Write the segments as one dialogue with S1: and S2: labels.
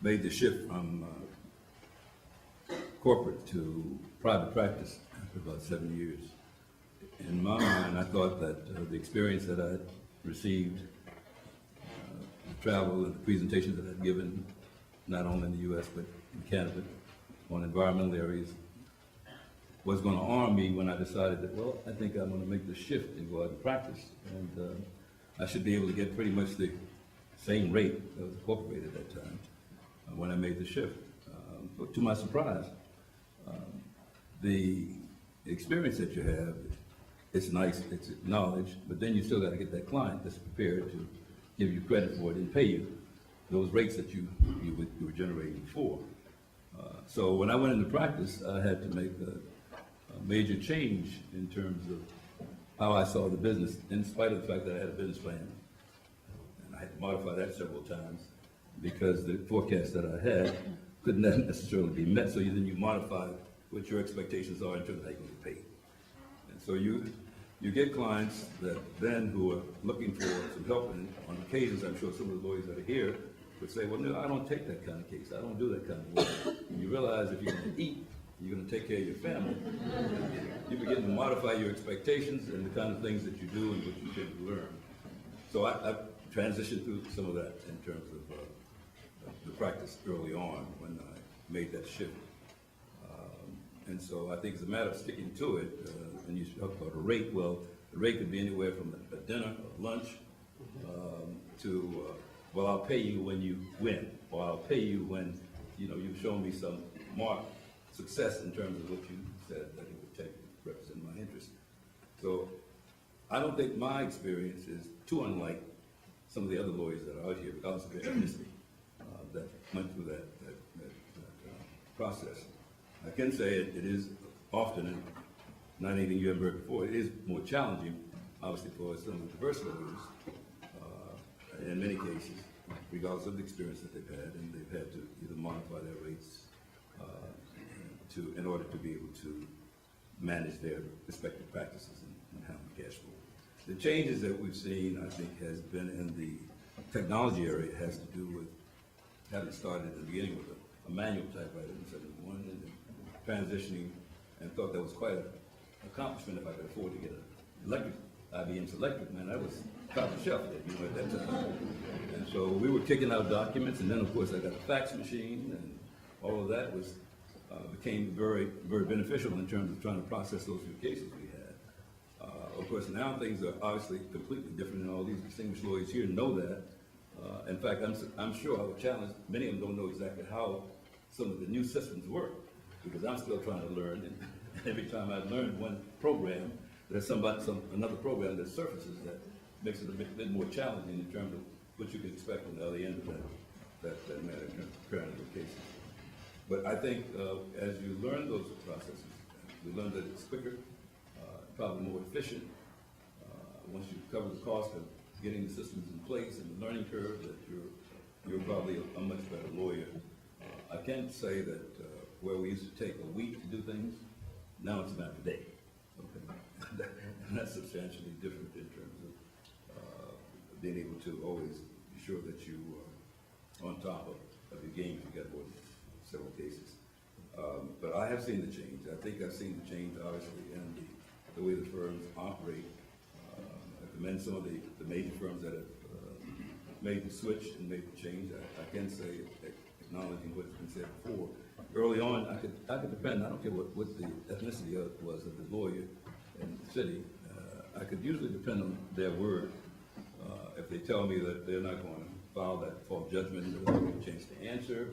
S1: made the shift from corporate to private practice after about 7 years. In my mind, I thought that the experience that I received, the travel and the presentations that I'd given, not only in the U.S. but in Canada, on environmental areas, was going to arm me when I decided that, well, I think I'm going to make the shift and go out and practice. And I should be able to get pretty much the same rate that was incorporated at that time when I made the shift. But to my surprise, the experience that you have, it's nice, it's knowledge, but then you still got to get that client that's prepared to give you credit for it and pay you those rates that you were generating before. So when I went into practice, I had to make a major change in terms of how I saw the business, in spite of the fact that I had a business plan. And I had to modify that several times because the forecast that I had couldn't necessarily be met. So then you modify what your expectations are in terms of how you're going to get paid. And so you get clients that then who are looking for some help, and on occasions, I'm sure some of the lawyers that are here would say, well, no, I don't take that kind of case. I don't do that kind of work. And you realize if you're going to eat, you're going to take care of your family, you begin to modify your expectations and the kind of things that you do and what you should learn. So I transitioned through some of that in terms of the practice early on when I made that shift. And so I think it's a matter of sticking to it. And you talk about a rate. Well, the rate could be anywhere from a dinner, a lunch, to, well, I'll pay you when you win, or I'll pay you when, you've shown me some marked success in terms of what you said that it would take to represent my interest. So I don't think my experience is too unlike some of the other lawyers that are out here, regardless of their ethnicity, that went through that process. I can say it is often, and not anything you ever heard before, it is more challenging, obviously, for some of the diverse lawyers, in many cases, regardless of the experience that they've had, and they've had to either modify their rates in order to be able to manage their respective practices and handle the cash flow. The changes that we've seen, I think, has been in the technology area. It has to do with having started at the beginning with a manual typewriter in 71 and then transitioning, and thought that was quite an accomplishment if I could afford to get an electric, IBM Selectric, man, that was top of the shelf at that time. And so we were kicking out documents, and then of course I got a fax machine, and all of that became very, very beneficial in terms of trying to process those few cases we had. Of course, now things are obviously completely different, and all these distinguished lawyers here know that. In fact, I'm sure I would challenge, many of them don't know exactly how some of the new systems work, because I'm still trying to learn, and every time I learn one program, there's another program that surfaces that makes it a bit more challenging in terms of what you can expect on the other end of that matter in terms of preparing the cases. But I think as you learn those processes, you learn that it's quicker, probably more efficient. Once you cover the cost of getting the systems in place and the learning curve, that you're probably a much better lawyer. I can't say that where we used to take a week to do things, now it's about a day. Okay, and that's substantially different in terms of being able to always be sure that you are on top of your game if you got more than several cases. But I have seen the change. I think I've seen the change, obviously, in the way the firms operate. I commend some of the major firms that have made the switch and made the change. I can say, acknowledging what's been said before, early on, I could depend, I don't care what the ethnicity was of the lawyer in the city, I could usually depend on their word. If they tell me that they're not going to file that default judgment, they'll give me a chance to answer,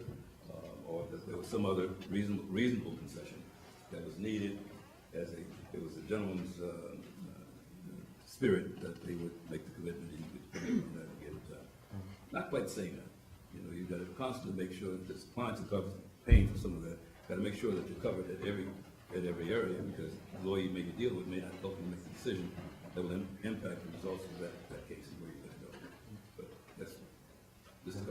S1: or that there was some other reasonable concession that was needed, it was a gentleman's spirit that they would make the commitment and you could depend on that and get it done. Not quite the same now. You've got to constantly make sure that the clients are paying for some of that. Got to make sure that you're covered at every area, because the lawyer you make a deal with may not help you make the decision that will impact the results of that case and where you're going to go. But this is